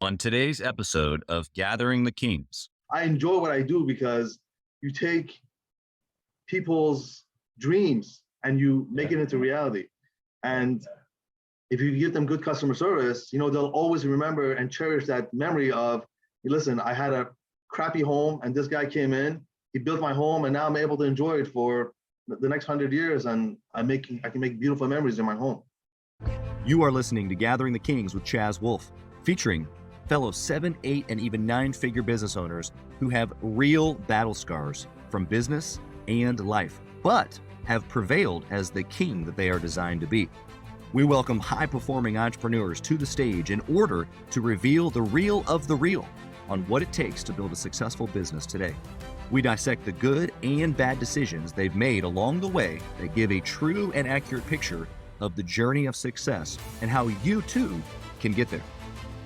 On today's episode of Gathering the Kings. I enjoy what I do because you take people's dreams and you make it into reality. And if you give them good customer service, they'll always remember and cherish that memory of, listen, I had a crappy home and this guy came in, he built my home, and now I'm able to enjoy it for the next 100 years. And I can make beautiful memories in my home. You are listening to Gathering the Kings with Chaz Wolf, featuring fellow 7, 8, and even 9-figure business owners who have real battle scars from business and life, but have prevailed as the king that they are designed to be. We welcome high-performing entrepreneurs to the stage in order to reveal the real of the real on what it takes to build a successful business today. We dissect the good and bad decisions they've made along the way that give a true and accurate picture of the journey of success and how you too can get there.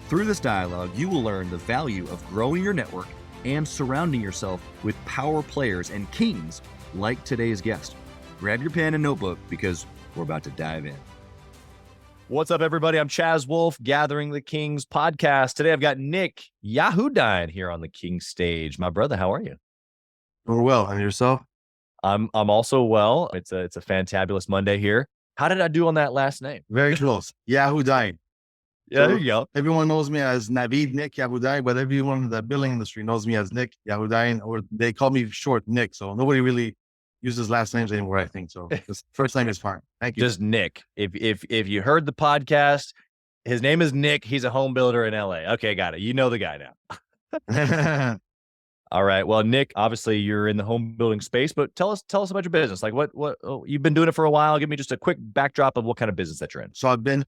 Through this dialogue, you will learn the value of growing your network and surrounding yourself with power players and kings like today's guest. Grab your pen and notebook because we're about to dive in. What's up, everybody? I'm Chaz Wolf, Gathering the Kings podcast. Today, I've got Nick Yahoodain here on the King stage. My brother, how are you? Doing well. And yourself? I'm also well. It's a fantabulous Monday here. How did I do on that last name? Very close. Yahoodain. Yeah, so there you go. Everyone knows me as Naveed Nick Yahoodain, but everyone in the building industry knows me as Nick Yahoodain, or they call me short Nick. So nobody really uses last names anymore, I think. So this first name is fine. Thank you. Just Nick. If you heard the podcast, his name is Nick. He's a home builder in LA. Okay, got it. You know the guy now. All right. Well, Nick, obviously you're in the home building space, but tell us about your business. Like what you've been doing it for a while. Give me just a quick backdrop of what kind of business that you're in. So I've been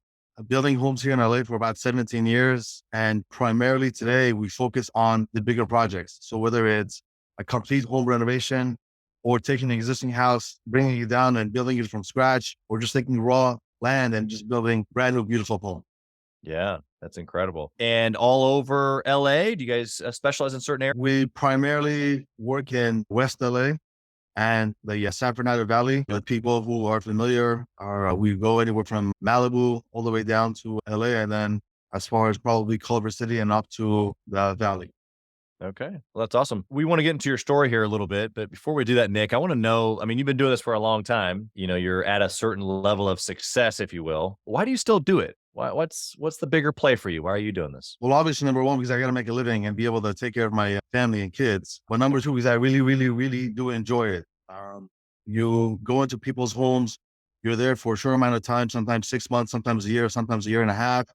building homes here in LA for about 17 years. And primarily today we focus on the bigger projects. So whether it's a complete home renovation or taking an existing house, bringing it down and building it from scratch, or just taking raw land and just building brand new, beautiful home. Yeah, that's incredible. And all over LA, do you guys specialize in certain areas? We primarily work in West LA and the San Fernando Valley. The people who are familiar we go anywhere from Malibu all the way down to LA, and then as far as probably Culver City and up to the Valley. Okay. Well, that's awesome. We want to get into your story here a little bit, but before we do that, Nick, I want to know, you've been doing this for a long time. You're at a certain level of success, if you will. Why do you still do it? What's the bigger play for you? Why are you doing this? Well, obviously, number one, because I got to make a living and be able to take care of my family and kids. But number two, because I really, really, really do enjoy it. You go into people's homes, you're there for a short amount of time, sometimes 6 months, sometimes a year, sometimes a year and a half.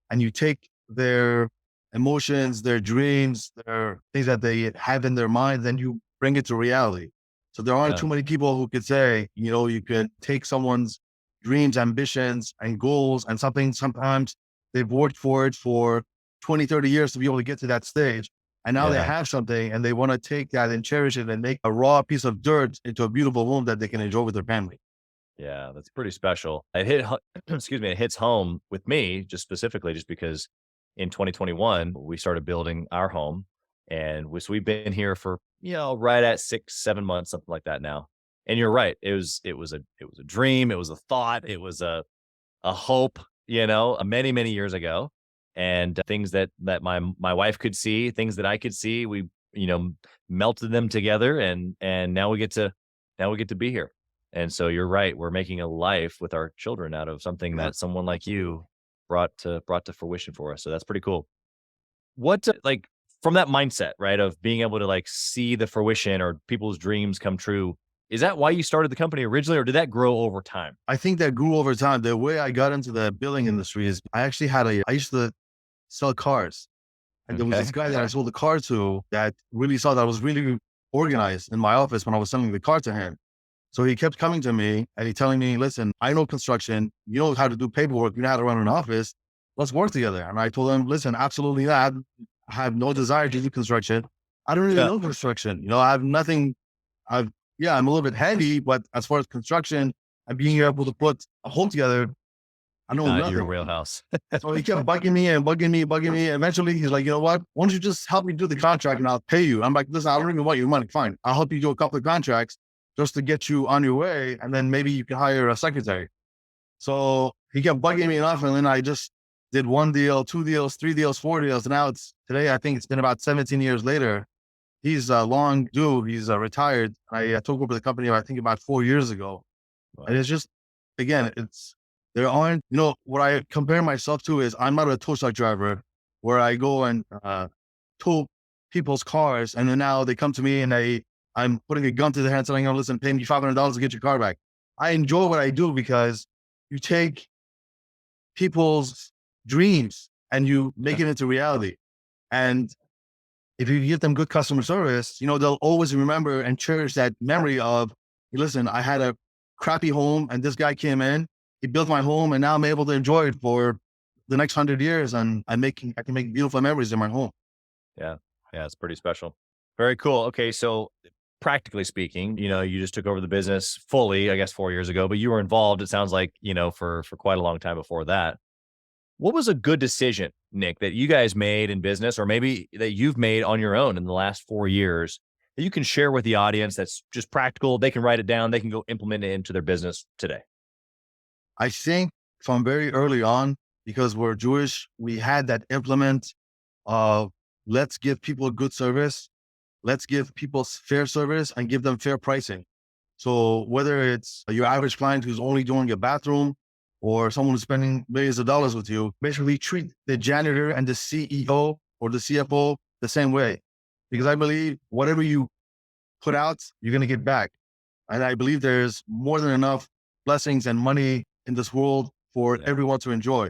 And you take their emotions, their dreams, their things that they have in their mind, then you bring it to reality. So there aren't too many people who could say, you could take someone's dreams, ambitions, and goals, and sometimes they've worked for it for 20, 30 years to be able to get to that stage. And now they have something and they want to take that and cherish it and make a raw piece of dirt into a beautiful home that they can enjoy with their family. Yeah, that's pretty special. It hits home with me just specifically just because in 2021, we started building our home, and we've been here for, right at 6-7 months, something like that now. And you're right. It was a dream. It was a thought. It was a hope, many, many years ago, and things that my wife could see, things that I could see, we, melted them together, and now we get to be here. And so you're right. We're making a life with our children out of something that someone like you brought to fruition for us. So that's pretty cool. What, from that mindset, right, of being able to see the fruition or people's dreams come true, is that why you started the company originally, or did that grow over time? I think that grew over time. The way I got into the building industry is I used to sell cars. And there was this guy that I sold the car to that really saw that I was really organized in my office when I was selling the car to him. So he kept coming to me and he telling me, listen, I know construction. You know how to do paperwork. You know how to run an office. Let's work together. And I told him, listen, absolutely not. I have no desire to do construction. I don't really know construction. I have nothing. I'm a little bit handy, but as far as construction and being able to put a home together, I know nothing. Your wheelhouse. So he kept bugging me. Eventually he's like, you know what? Why don't you just help me do the contract and I'll pay you? I'm like, listen, I don't even want your money. Fine. I'll help you do a couple of contracts just to get you on your way. And then maybe you can hire a secretary. So he kept bugging me enough. And then I just did one deal, two deals, three deals, four deals. And now today, I think it's been about 17 years later. He's long due. He's retired. I took over the company, I think about 4 years ago. Wow. And it's just, again, there aren't, what I compare myself to is I'm not a tow truck driver where I go and tow people's cars. And then now they come to me and I'm putting a gun to their hand telling them, listen, pay me $500 to get your car back. I enjoy what I do because you take people's dreams and you make it into reality. And if you give them good customer service, they'll always remember and cherish that memory of, listen, I had a crappy home and this guy came in, he built my home, and now I'm able to enjoy it for the next 100 years. And I can make beautiful memories in my home. Yeah. Yeah. It's pretty special. Very cool. Okay. So practically speaking, you just took over the business fully, I guess 4 years ago, but you were involved, it sounds like, for quite a long time before that. What was a good decision, Nick, that you guys made in business, or maybe that you've made on your own in the last 4 years that you can share with the audience that's just practical? They can write it down. They can go implement it into their business today. I think from very early on, because we're Jewish, we had that implement of let's give people good service. Let's give people fair service and give them fair pricing. So whether it's your average client who's only doing a bathroom or someone who's spending millions of dollars with you, basically treat the janitor and the CEO or the CFO the same way. Because I believe whatever you put out, you're going to get back. And I believe there's more than enough blessings and money in this world for everyone to enjoy.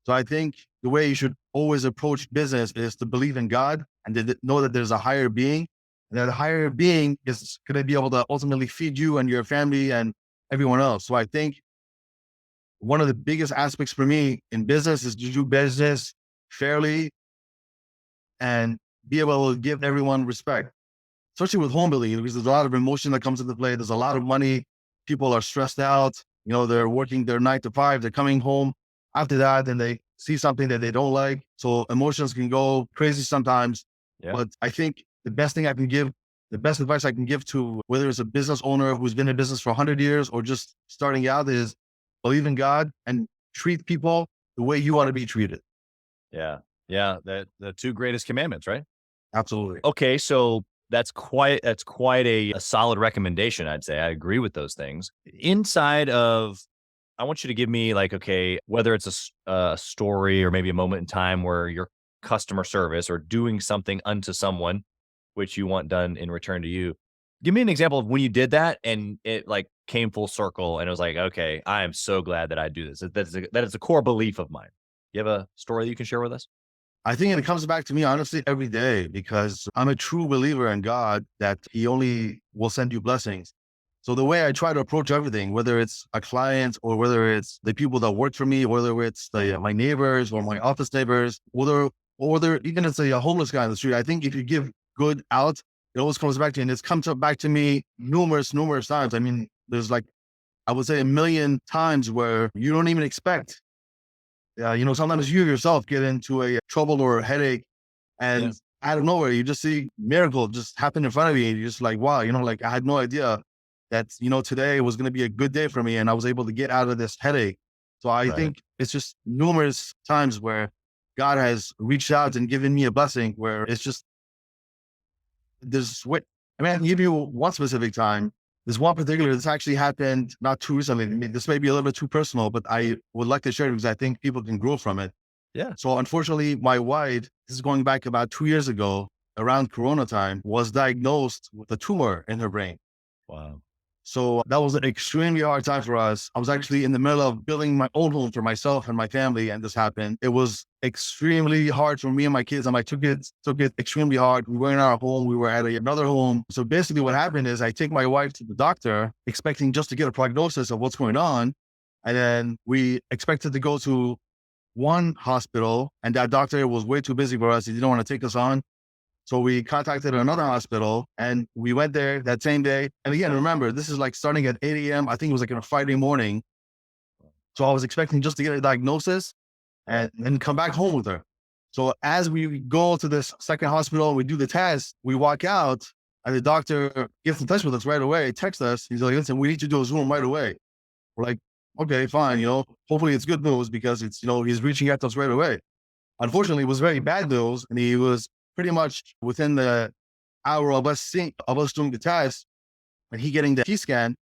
So I think the way you should always approach business is to believe in God and to know that there's a higher being. And that higher being is going to be able to ultimately feed you and your family and everyone else. So I think one of the biggest aspects for me in business is to do business fairly and be able to give everyone respect, especially with home building, because there's a lot of emotion that comes into play. There's a lot of money. People are stressed out. They're working their 9 to 5. They're coming home after that and they see something that they don't like. So emotions can go crazy sometimes. Yeah. But I think the best advice I can give to whether it's a business owner who's been in business for 100 years or just starting out is believe in God and treat people the way you want to be treated. Yeah. Yeah. The two greatest commandments, right? Absolutely. Okay. So that's quite a solid recommendation, I'd say. I agree with those things. Inside of, I want you to give me whether it's a story or maybe a moment in time where your customer service or doing something unto someone, which you want done in return to you. Give me an example of when you did that and it came full circle and it was like, okay, I am so glad that I do this. That is a core belief of mine. You have a story that you can share with us? I think it comes back to me, honestly, every day, because I'm a true believer in God that he only will send you blessings. So the way I try to approach everything, whether it's a client or whether it's the people that work for me, whether it's my neighbors or my office neighbors, or even it's a homeless guy on the street, I think if you give good out, it always comes back to you. And it's come back to me numerous times. I mean, there's I would say 1 million times where you don't even expect. Sometimes you yourself get into a trouble or a headache and out of nowhere, you just see miracle just happen in front of you. And you're just like, wow, I had no idea that, today was going to be a good day for me. And I was able to get out of this headache. So I think it's just numerous times where God has reached out and given me a blessing where it's just, I can give you one specific time. There's one particular that's actually happened not too recently. I mean, this may be a little bit too personal, but I would like to share it because I think people can grow from it. Yeah. So unfortunately, my wife, this is going back about 2 years ago, around Corona time, was diagnosed with a tumor in her brain. Wow. So that was an extremely hard time for us. I was actually in the middle of building my own home for myself and my family, and this happened. It was extremely hard for me and my kids, and I took it extremely hard. We were in our home. We were at another home. So basically what happened is I take my wife to the doctor, expecting just to get a prognosis of what's going on. And then we expected to go to one hospital, and that doctor was way too busy for us. He didn't want to take us on. So we contacted another hospital and we went there that same day. And again, remember, this is starting at 8 a.m. I think it was on a Friday morning. So I was expecting just to get a diagnosis and then come back home with her. So as we go to this second hospital, we do the test, we walk out and the doctor gets in touch with us right away, texts us. He's like, listen, we need to do a Zoom right away. We're like, okay, fine, hopefully it's good news because it's, he's reaching out to us right away. Unfortunately, it was very bad news. And he was pretty much within the hour of us doing the test and he getting the CT scan.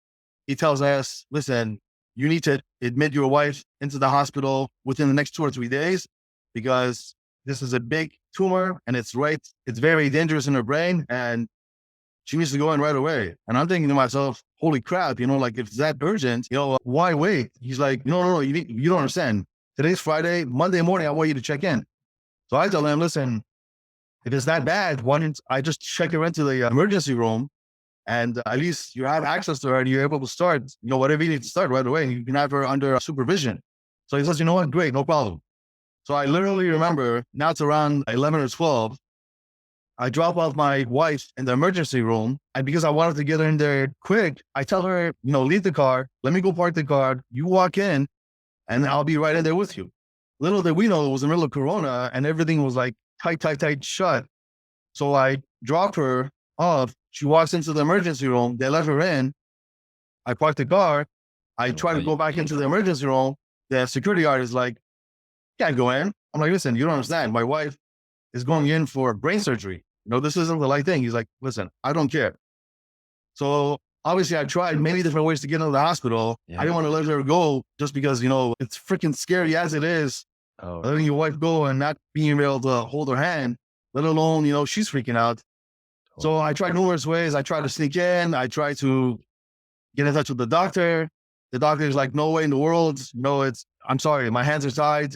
He tells us, listen, you need to admit your wife into the hospital within the next 2 or 3 days because this is a big tumor and it's very dangerous in her brain and she needs to go in right away. And I'm thinking to myself, holy crap, like if it's that urgent, why wait? He's like, no, you don't understand. Today's Friday, Monday morning, I want you to check in. So I tell him, listen, if it's that bad, why don't I just check her into the emergency room and at least you have access to her and you're able to start, whatever you need to start right away. And you can have her under supervision. So he says, you know what? Great, no problem. So I literally remember now it's around 11 or 12. I drop off my wife in the emergency room. And because I wanted to get her in there quick, I tell her, leave the car. Let me go park the car. You walk in and I'll be right in there with you. Little did we know it was the middle of Corona and everything was like tight shut. So I drop her off. She walks into the emergency room. They let her in. I park the car. I try to go back into the emergency room. The security guard is like, can't go in. I'm like, listen, you don't understand. My wife is going in for brain surgery. This isn't the light thing. He's like, listen, I don't care. So obviously I tried many different ways to get into the hospital. Yeah. I didn't want to let her go just because, it's freaking scary as it is. Letting your wife go and not being able to hold her hand, let alone, she's freaking out. So I tried numerous ways. I tried to sneak in. I tried to get in touch with the doctor. The doctor is like, no way in the world. I'm sorry, my hands are tied.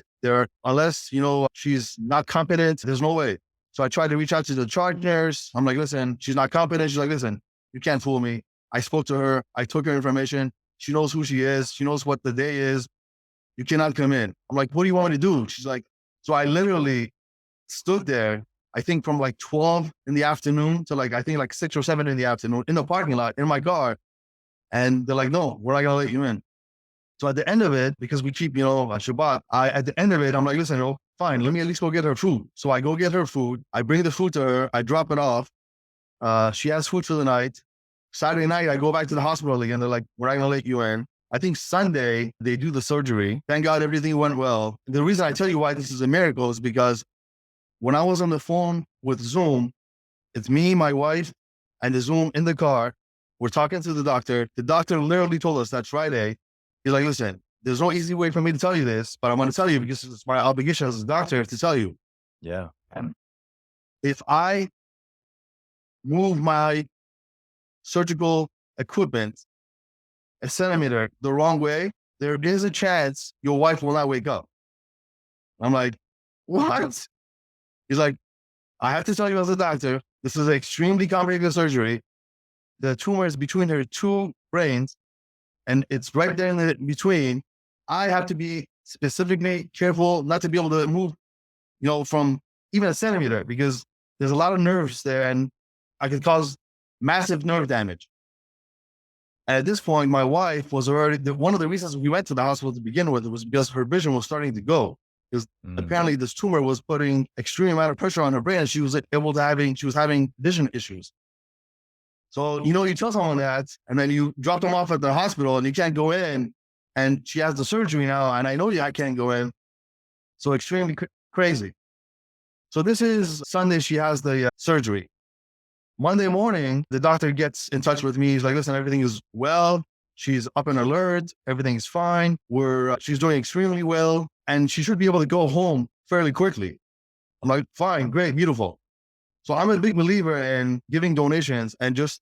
Unless, she's not competent, there's no way. So I tried to reach out to the charge nurse. I'm like, listen, she's not competent. She's like, listen, you can't fool me. I spoke to her. I took her information. She knows who she is. She knows what the day is. You cannot come in. I'm like, what do you want me to do? She's like, so I literally stood there, I think from like 12 in the afternoon to I think 6 or 7 in the afternoon in the parking lot in my car. And they're like, no, we're not going to let you in. So at the end of it, because we keep, Shabbat, at the end of it, I'm like, listen, fine, let me at least go get her food. So I go get her food. I bring the food to her. I drop it off. She has food for the night. Saturday night, I go back to the hospital again. They're like, we're not going to let you in. I think Sunday, they do the surgery. Thank God everything went well. The reason I tell you why this is a miracle is because when I was on the phone with Zoom, it's me, my wife, and the Zoom in the car. We're talking to the doctor. The doctor literally told us that Friday. He's like, listen, there's no easy way for me to tell you this, but I'm going to tell you because it's my obligation as a doctor to tell you. Yeah. If I move my surgical equipment a centimeter the wrong way, there is a chance your wife will not wake up. I'm like, what? He's like, I have to tell you as a doctor, this is an extremely complicated surgery. The tumor is between her 2 brains and it's right there in the between. I have to be specifically careful not to be able to move, from even a centimeter because there's a lot of nerves there and I could cause massive nerve damage. And at this point, my wife was already, one of the reasons we went to the hospital to begin with was because her vision was starting to go. Because apparently this tumor was putting extreme amount of pressure on her brain and she was having vision issues. So, you tell someone that and then you drop them off at the hospital and you can't go in and she has the surgery now and I know I can't go in. So extremely crazy. So this is Sunday, she has the surgery. Monday morning, the doctor gets in touch with me. He's like, listen, everything is well. She's up and alert. Everything's fine. She's doing extremely well. And she should be able to go home fairly quickly. I'm like, fine, great, beautiful. So I'm a big believer in giving donations and just,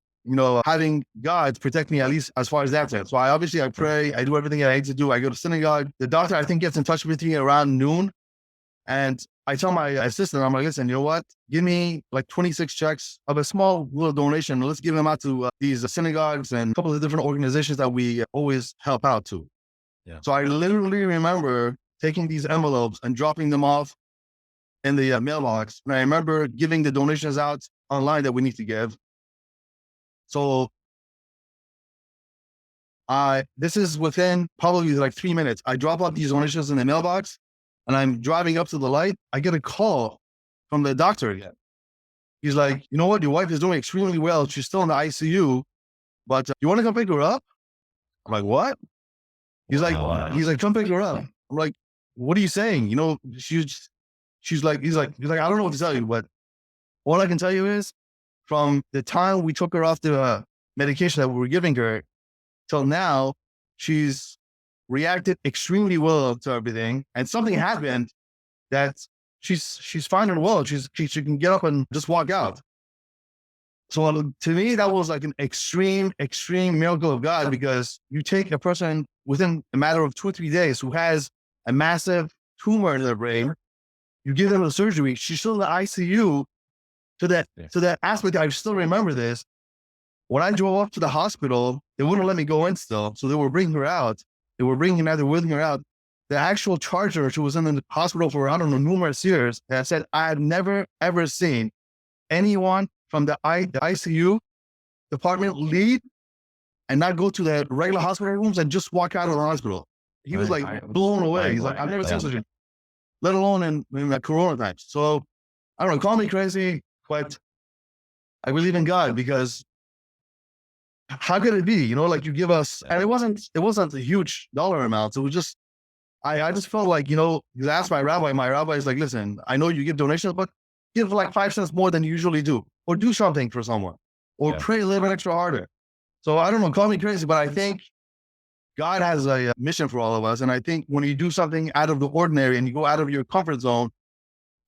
having God protect me at least as far as that's it. So I pray, I do everything I need to do. I go to synagogue. The doctor, I think, gets in touch with me around noon. And I tell my assistant, I'm like, listen, you know what? Give me 26 checks of a small little donation. Let's give them out to these synagogues and a couple of different organizations that we always help out to. Yeah. So I literally remember taking these envelopes and dropping them off in the mailbox. And I remember giving the donations out online that we need to give. So this is within probably 3 minutes. I drop off these donations in the mailbox. And I'm driving up to the light. I get a call from the doctor again. He's like, you know what? Your wife is doing extremely well. She's still in the ICU, but you want to come pick her up? I'm like, what? He's like, come pick her up. I'm like, what are you saying? You know, he's like, I don't know what to tell you, but all I can tell you is from the time we took her off the medication that we were giving her till now, she's reacted extremely well to everything. And something happened that she's fine and well. She can get up and just walk out. So to me, that was like an extreme miracle of God, because you take a person within a matter of 2 or 3 days who has a massive tumor in their brain, you give them a surgery. She's still in the ICU. To that aspect, I still remember this. When I drove up to the hospital, they wouldn't let me go in still. So they were bringing her out. They were bringing her out. The actual charger, she was in the hospital for, I don't know, numerous years. And I said, I had never, ever seen anyone from the ICU department leave and not go to the regular hospital rooms and just walk out of the hospital. He was like blown away. He's like, I've never seen such a, let alone in the Corona times. So I don't know, call me crazy, but I believe in God, because how could it be? You know, like you give us, and it wasn't a huge dollar amount. It was just, I just felt like, you know, you asked my rabbi is like, listen, I know you give donations, but give like 5 cents more than you usually do, or do something for someone, or pray a little bit extra harder. So I don't know, call me crazy, but I think God has a mission for all of us. And I think when you do something out of the ordinary and you go out of your comfort zone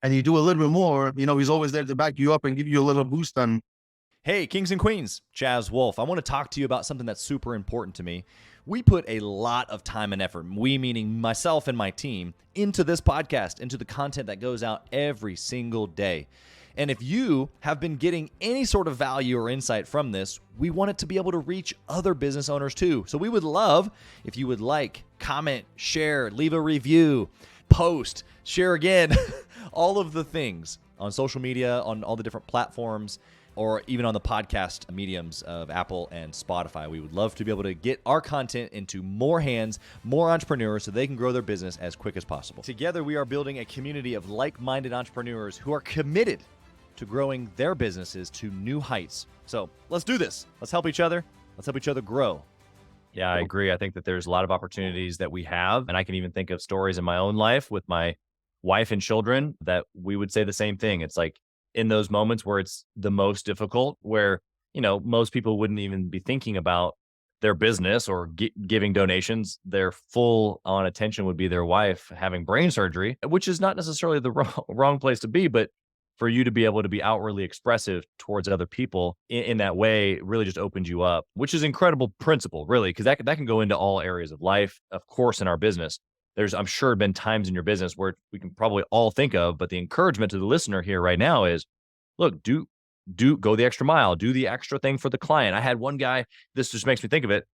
and you do a little bit more, you know, he's always there to back you up and give you a little boost on. Hey, Kings and Queens, Chaz Wolf. I want to talk to you about something that's super important to me. We put a lot of time and effort, we meaning myself and my team, into this podcast, into the content that goes out every single day. And if you have been getting any sort of value or insight from this, we want it to be able to reach other business owners too. So we would love if you would like, comment, share, leave a review, post, share again, all of the things on social media, on all the different platforms, or even on the podcast mediums of Apple and Spotify. We would love to be able to get our content into more hands, more entrepreneurs, so they can grow their business as quick as possible. Together, we are building a community of like-minded entrepreneurs who are committed to growing their businesses to new heights. So let's do this. Let's help each other. Let's help each other grow. Yeah, I agree. I think that there's a lot of opportunities that we have, and I can even think of stories in my own life with my wife and children that we would say the same thing. It's like, in those moments where it's the most difficult, where, you know, most people wouldn't even be thinking about their business or giving donations, their full on attention would be their wife having brain surgery, which is not necessarily the wrong place to be, but for you to be able to be outwardly expressive towards other people in that way really just opens you up, which is incredible principle, really, because that can go into all areas of life, of course, in our business. There's, I'm sure, been times in your business where we can probably all think of, but the encouragement to the listener here right now is, look, do go the extra mile, do the extra thing for the client. I had one guy, this just makes me think of it.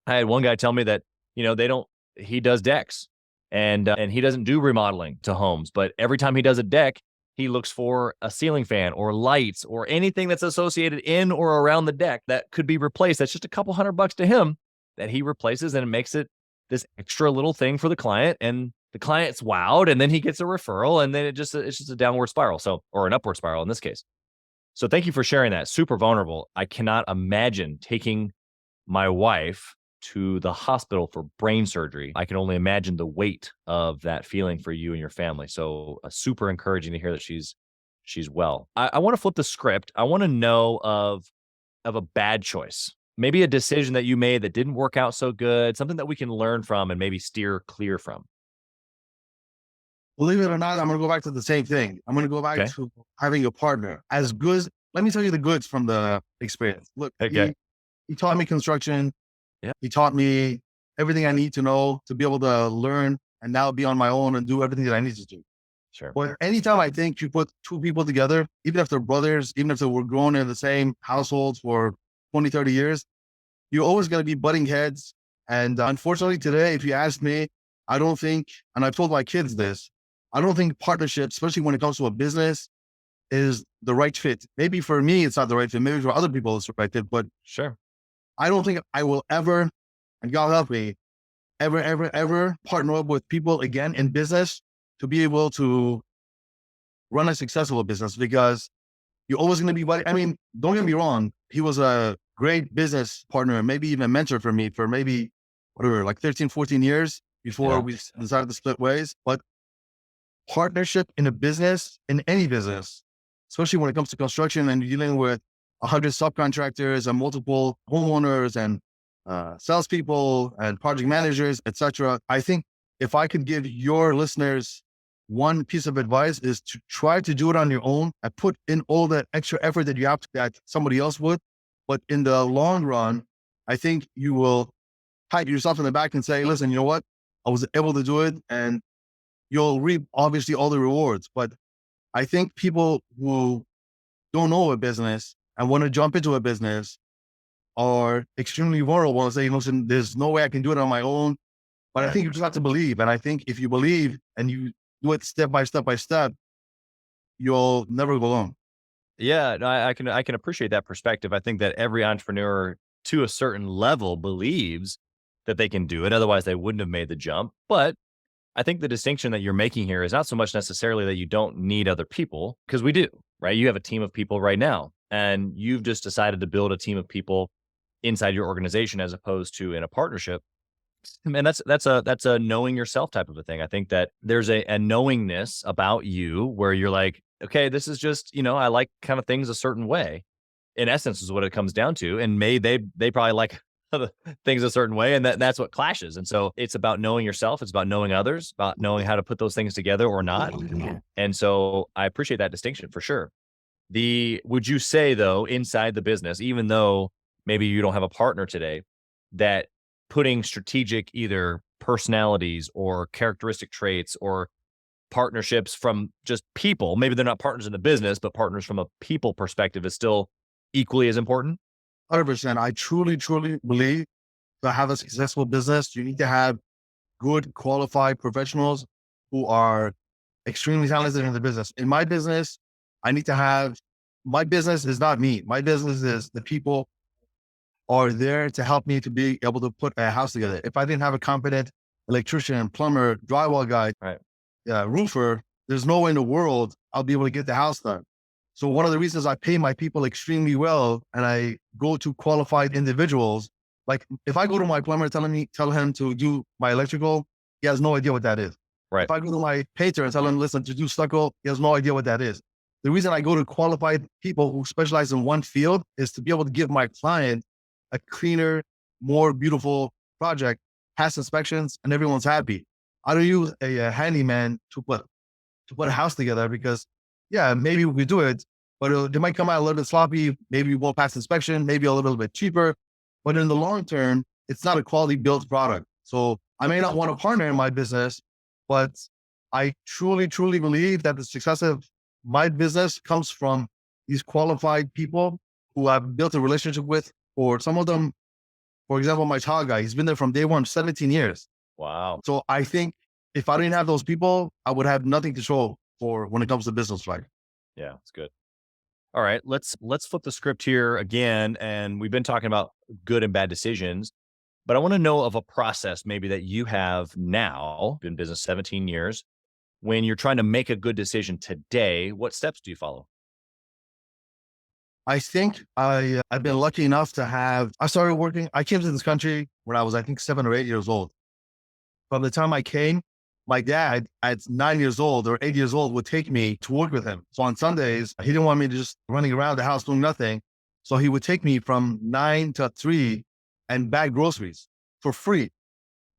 I had one guy tell me that, you know, he does decks and he doesn't do remodeling to homes, but every time he does a deck, he looks for a ceiling fan or lights or anything that's associated in or around the deck that could be replaced. That's just a couple $100 to him that he replaces, and it makes it this extra little thing for the client, and the client's wowed, and then he gets a referral, and then it's just a downward spiral. So, or an upward spiral in this case. So thank you for sharing that. Super vulnerable. I cannot imagine taking my wife to the hospital for brain surgery. I can only imagine the weight of that feeling for you and your family. So super encouraging to hear that she's well. I want to flip the script. I want to know of a bad choice. Maybe a decision that you made that didn't work out so good, something that we can learn from and maybe steer clear from. Believe it or not, I'm going to go back to the same thing. I'm going to go back to having a partner. As good, let me tell you the goods from the experience. Look, he taught me construction. Yeah. He taught me everything I need to know to be able to learn and now be on my own and do everything that I need to do. Sure. But anytime I think you put two people together, even if they're brothers, even if they were grown in the same households for 20, 30 years, you're always going to be butting heads. And unfortunately today, if you ask me, I don't think, and I've told my kids this, I don't think partnership, especially when it comes to a business, is the right fit. Maybe for me, it's not the right fit. Maybe for other people, it's the right fit. But sure, I don't think I will ever, and God help me, ever partner up with people again in business to be able to run a successful business, because you're always going to be, I mean, don't get me wrong. He was a great business partner, maybe even mentor for me for maybe whatever, like 13, 14 years before Yeah. we decided to split ways. But partnership in a business, in any business, especially when it comes to construction and you're dealing with 100 subcontractors and multiple homeowners and salespeople and project managers, etc. I think if I could give your listeners one piece of advice is to try to do it on your own and put in all that extra effort that you have that somebody else would. But in the long run, I think you will pat yourself in the back and say, listen, you know what? I was able to do it, and you'll reap obviously all the rewards. But I think people who don't know a business and want to jump into a business are extremely vulnerable and say, listen, there's no way I can do it on my own. But I think you just have to believe. And I think if you believe and you do it step by step, you'll never go wrong. Yeah, no, I can appreciate that perspective. I think that every entrepreneur to a certain level believes that they can do it. Otherwise, they wouldn't have made the jump. But I think the distinction that you're making here is not so much necessarily that you don't need other people, because we do, right? You have a team of people right now, and you've just decided to build a team of people inside your organization as opposed to in a partnership. And that's a knowing yourself type of a thing. I think that there's a knowingness about you where you're like, okay, this is just, I like kind of things a certain way. In essence, is what it comes down to. And they probably like other things a certain way, and that's what clashes. And so it's about knowing yourself. It's about knowing others, about knowing how to put those things together or not. And so I appreciate that distinction for sure. Would you say though, inside the business, even though maybe you don't have a partner today, that putting strategic either personalities or characteristic traits or partnerships from just people, maybe they're not partners in the business, but partners from a people perspective is still equally as important? 100%. I truly, truly believe to have a successful business, you need to have good, qualified professionals who are extremely talented in the business. In my business, my business is not me. My business is the people are there to help me to be able to put a house together. If I didn't have a competent electrician, plumber, drywall guy, Right. Roofer, there's no way in the world I'll be able to get the house done. So one of the reasons I pay my people extremely well and I go to qualified individuals, like if I go to my plumber, tell him to do my electrical, he has no idea what that is. Right. If I go to my painter and tell him, listen, to do stucco, he has no idea what that is. The reason I go to qualified people who specialize in one field is to be able to give my client a cleaner, more beautiful project, pass inspections, and everyone's happy. I don't use a handyman to put a house together because, yeah, maybe we could do it, but they might come out a little bit sloppy. Maybe we won't pass inspection, maybe a little bit cheaper. But in the long term, it's not a quality built product. So I may not want a partner in my business, but I truly, truly believe that the success of my business comes from these qualified people who I've built a relationship with, or some of them, for example, my tile guy, he's been there from day one, 17 years. Wow. So I think if I didn't have those people, I would have nothing to show for when it comes to business life. Yeah, that's good. All right, let's flip the script here again. And we've been talking about good and bad decisions, but I want to know of a process maybe that you have now, been in business 17 years, when you're trying to make a good decision today. What steps do you follow? I think I've been lucky enough to I came to this country when I was, I think, 7 or 8 years old. From the time I came, my dad at 9 years old or 8 years old would take me to work with him. So on Sundays, he didn't want me to just running around the house doing nothing. So he would take me from 9 to 3 and bag groceries for free. It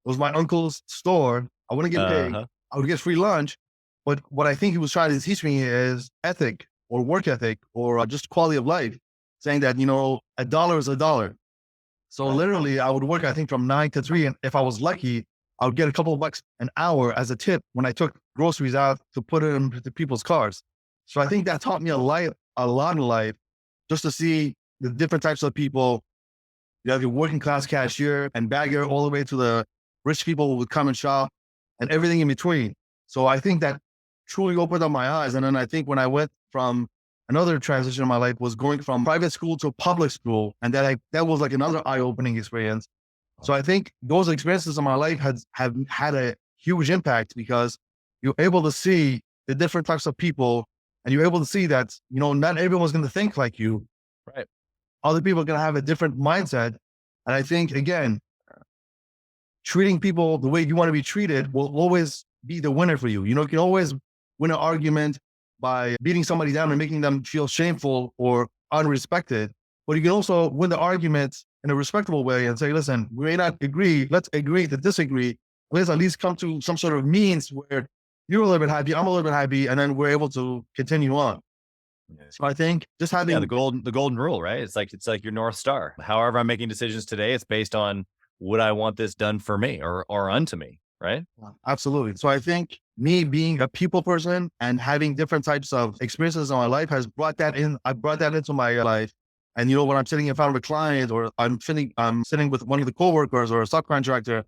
was my uncle's store. I wouldn't get paid. I would get free lunch. But what I think he was trying to teach me is ethic or work ethic or just quality of life, saying that, a dollar is a dollar. So literally I would work, I think, from 9 to 3. And if I was lucky, I would get a couple of bucks an hour as a tip when I took groceries out to put it into people's cars. So I think that taught me a lot in life, just to see the different types of people. You have your working class cashier and bagger all the way to the rich people who would come and shop and everything in between. So I think that truly opened up my eyes. And then I think when I went from another transition in my life was going from private school to public school. And that was like another eye-opening experience. So I think those experiences in my life have had a huge impact because you're able to see the different types of people and you're able to see that, not everyone's going to think like you. Right. Other people are going to have a different mindset. And I think, again, treating people the way you want to be treated will always be the winner for you. You know, you can always win an argument by beating somebody down and making them feel shameful or unrespected. But you can also win the argument in a respectable way and say, listen, we may not agree. Let's agree to disagree. Let's at least come to some sort of means where you're a little bit happy, I'm a little bit happy, and then we're able to continue on. So I think just having the golden rule, right? It's like your North Star. However I'm making decisions today, it's based on would I want this done for me or unto me, right? Absolutely. So I think me being a people person and having different types of experiences in my life has brought that in. I brought that into my life. And you know, when I'm sitting in front of a client or I'm sitting with one of the coworkers or a subcontractor,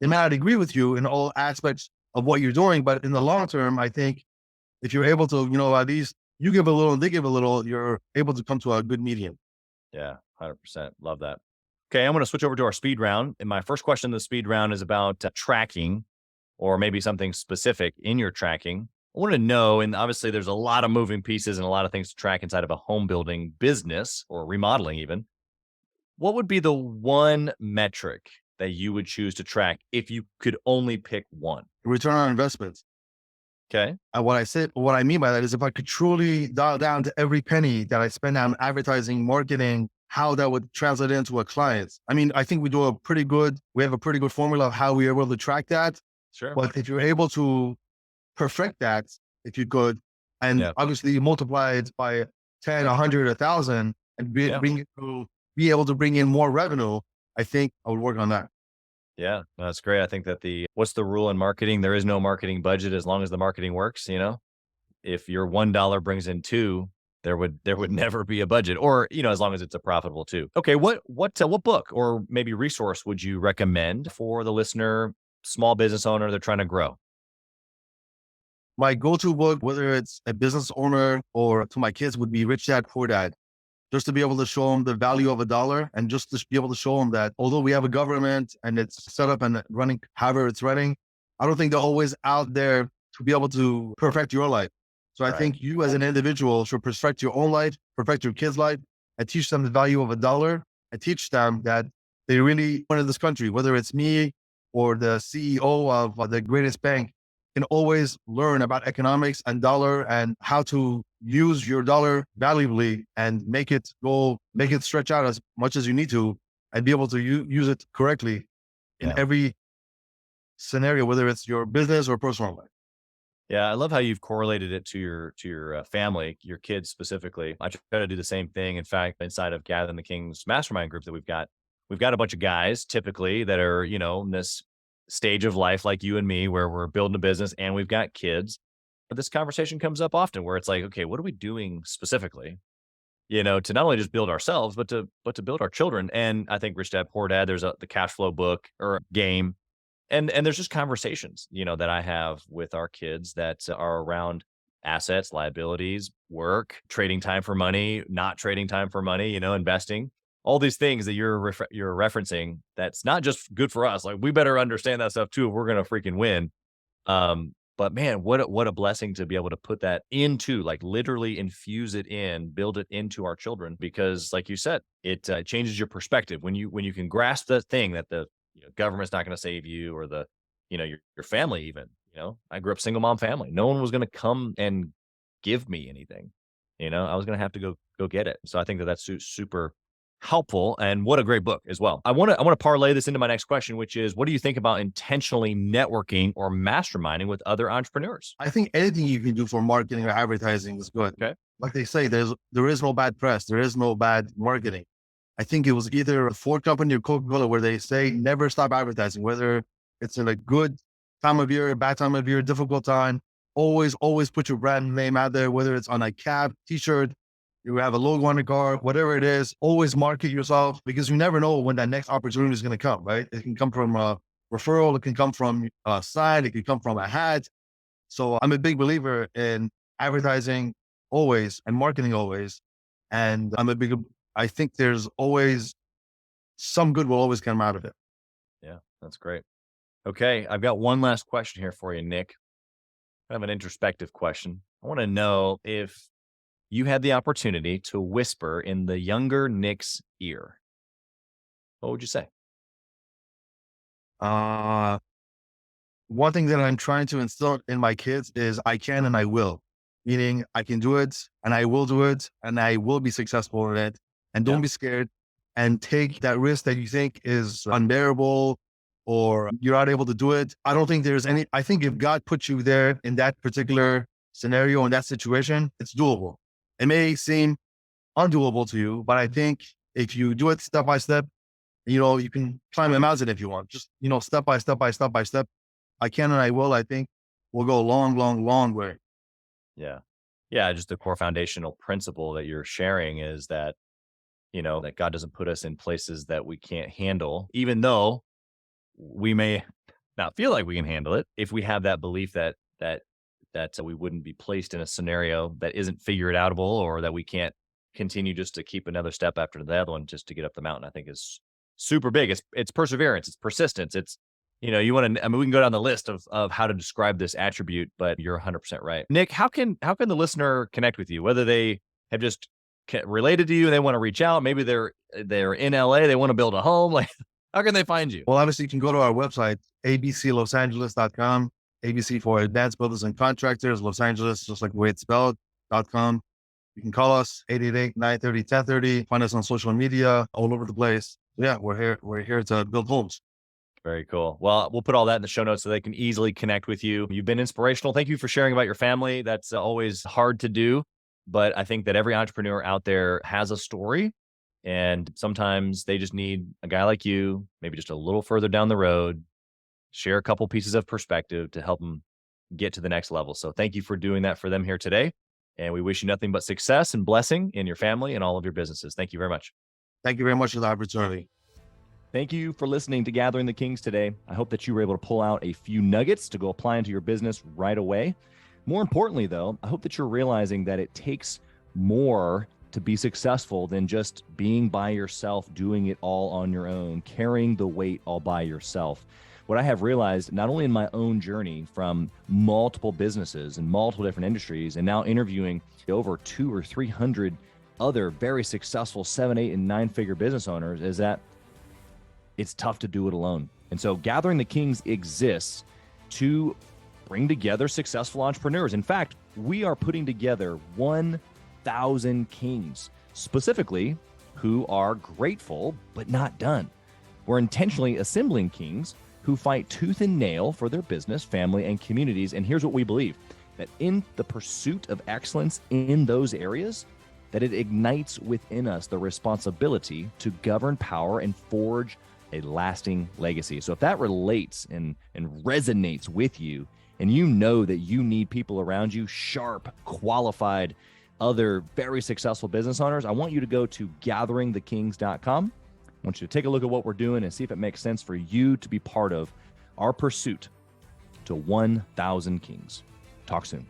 they may not agree with you in all aspects of what you're doing, but in the long term, I think if you're able to, you know, at least you give a little and they give a little, you're able to come to a good medium. Yeah, 100%. Love that. Okay, I'm going to switch over to our speed round. And my first question in the speed round is about tracking or maybe something specific in your tracking. I want to know, and obviously there's a lot of moving pieces and a lot of things to track inside of a home building business or remodeling even. What would be the one metric that you would choose to track if you could only pick one? Return on investment. Okay. And what I mean by that is if I could truly dial down to every penny that I spend on advertising, marketing, how that would translate into a client. I mean, I think we have a pretty good formula of how we're able to track that. Sure. But if you're able to perfect that, if you could, and obviously you multiply it by 10, 100, 1,000, and be able to bring in more revenue, I think I would work on that. Yeah, that's great. I think that what's the rule in marketing? There is no marketing budget as long as the marketing works. You know, if your $1 brings in $2, there would never be a budget, or you know, as long as it's a profitable too. Okay, what book or maybe resource would you recommend for the listener, small business owner they're trying to grow? My go-to book, whether it's a business owner or to my kids, would be Rich Dad Poor Dad. Just to be able to show them the value of $1 and just to be able to show them that although we have a government and it's set up and running however it's running, I don't think they're always out there to be able to perfect your life. So I think you as an individual should perfect your own life, perfect your kids' life, and teach them the value of $1 and teach them that they really want in this country, whether it's me or the CEO of the greatest bank, can always learn about economics and dollar and how to use your dollar valuably and make it stretch out as much as you need to and be able to use it correctly in every scenario, whether it's your business or personal life. Yeah, I love how you've correlated it to your family, your kids specifically. I try to do the same thing. In fact, inside of Gathering the Kings mastermind group that we've got a bunch of guys typically that are, you know, in this stage of life like you and me where we're building a business and we've got kids. But this conversation comes up often where it's like, okay, what are we doing specifically, you know, to not only just build ourselves, but to build our children. And I think Rich Dad Poor Dad, there's the cash flow book or game. And there's just conversations, you know, that I have with our kids that are around assets, liabilities, work, trading time for money, not trading time for money, you know, investing, all these things that you're referencing. That's not just good for us. Like we better understand that stuff too if we're going to freaking win. But man, what a blessing to be able to put that into, like literally infuse it in, build it into our children, because like you said, it changes your perspective when you can grasp the thing that the government's not going to save you or the, your family even, I grew up single mom family. No one was going to come and give me anything, I was going to have to go get it. So I think that that's super helpful, and what a great book as well. I want to parlay this into my next question, which is, what do you think about intentionally networking or masterminding with other entrepreneurs? I think anything you can do for marketing or advertising is good. Okay. Like they say, there is no bad press. There is no bad marketing. I think it was either a Ford company or Coca-Cola where they say never stop advertising, whether it's in a good time of year, a bad time of year, difficult time. Always put your brand name out there, whether it's on a cap, t-shirt, you have a logo on the car, whatever it is. Always market yourself, because you never know when that next opportunity is going to come, right? It can come from a referral. It can come from a sign. It can come from a hat. So I'm a big believer in advertising always and marketing always. And I think there's always some good will always come out of it. Yeah, that's great. Okay. I've got one last question here for you, Nick. Kind of an introspective question. I want to know if you had the opportunity to whisper in the younger Nick's ear, what would you say? One thing that I'm trying to instill in my kids is I can and I will, meaning I can do it and I will do it and I will be successful in it. And don't be scared and take that risk that you think is unbearable or you're not able to do it. I don't think there's any, I think if God put you there in that particular scenario, in that situation, it's doable. It may seem undoable to you, but I think if you do it step by step, you can climb a mountain if you want, just, step by step by step by step. I can and I will, I think will go a long, long, long way. Yeah. Yeah. Just the core foundational principle that you're sharing is that, that God doesn't put us in places that we can't handle, even though we may not feel like we can handle it. If we have that belief that we wouldn't be placed in a scenario that isn't figured outable, or that we can't continue just to keep another step after the other one just to get up the mountain, I think is super big. It's perseverance, it's persistence. It's, we can go down the list of how to describe this attribute, but you're 100% right. Nick, how can the listener connect with you? Whether they have just related to you and they want to reach out, maybe they're in LA, they want to build a home. Like, how can they find you? Well, obviously you can go to our website, abclosangeles.com, ABC for Advanced Builders and Contractors, Los Angeles, just like the way it's spelled.com. You can call us 888-930-1030. Find us on social media all over the place. Yeah, we're here. We're here to build homes. Very cool. Well, we'll put all that in the show notes so they can easily connect with you. You've been inspirational. Thank you for sharing about your family. That's always hard to do, but I think that every entrepreneur out there has a story, and sometimes they just need a guy like you, maybe just a little further down the road, share a couple pieces of perspective to help them get to the next level. So thank you for doing that for them here today. And we wish you nothing but success and blessing in your family and all of your businesses. Thank you very much. Thank you very much for the opportunity. Thank you for listening to Gathering the Kings today. I hope that you were able to pull out a few nuggets to go apply into your business right away. More importantly, though, I hope that you're realizing that it takes more to be successful than just being by yourself, doing it all on your own, carrying the weight all by yourself. What I have realized, not only in my own journey from multiple businesses and multiple different industries, and now interviewing over 200 or 300 other very successful 7, 8, and 9-figure business owners, is that it's tough to do it alone. And so Gathering the Kings exists to bring together successful entrepreneurs. In fact, we are putting together 1,000 kings, specifically who are grateful but not done. We're intentionally assembling kings who fight tooth and nail for their business, family, and communities. And here's what we believe, that in the pursuit of excellence in those areas, that it ignites within us the responsibility to govern power and forge a lasting legacy. So if that relates and resonates with you, and you know that you need people around you, sharp, qualified, other very successful business owners, I want you to go to gatheringthekings.com. I want you to take a look at what we're doing and see if it makes sense for you to be part of our pursuit to 1,000 kings. Talk soon.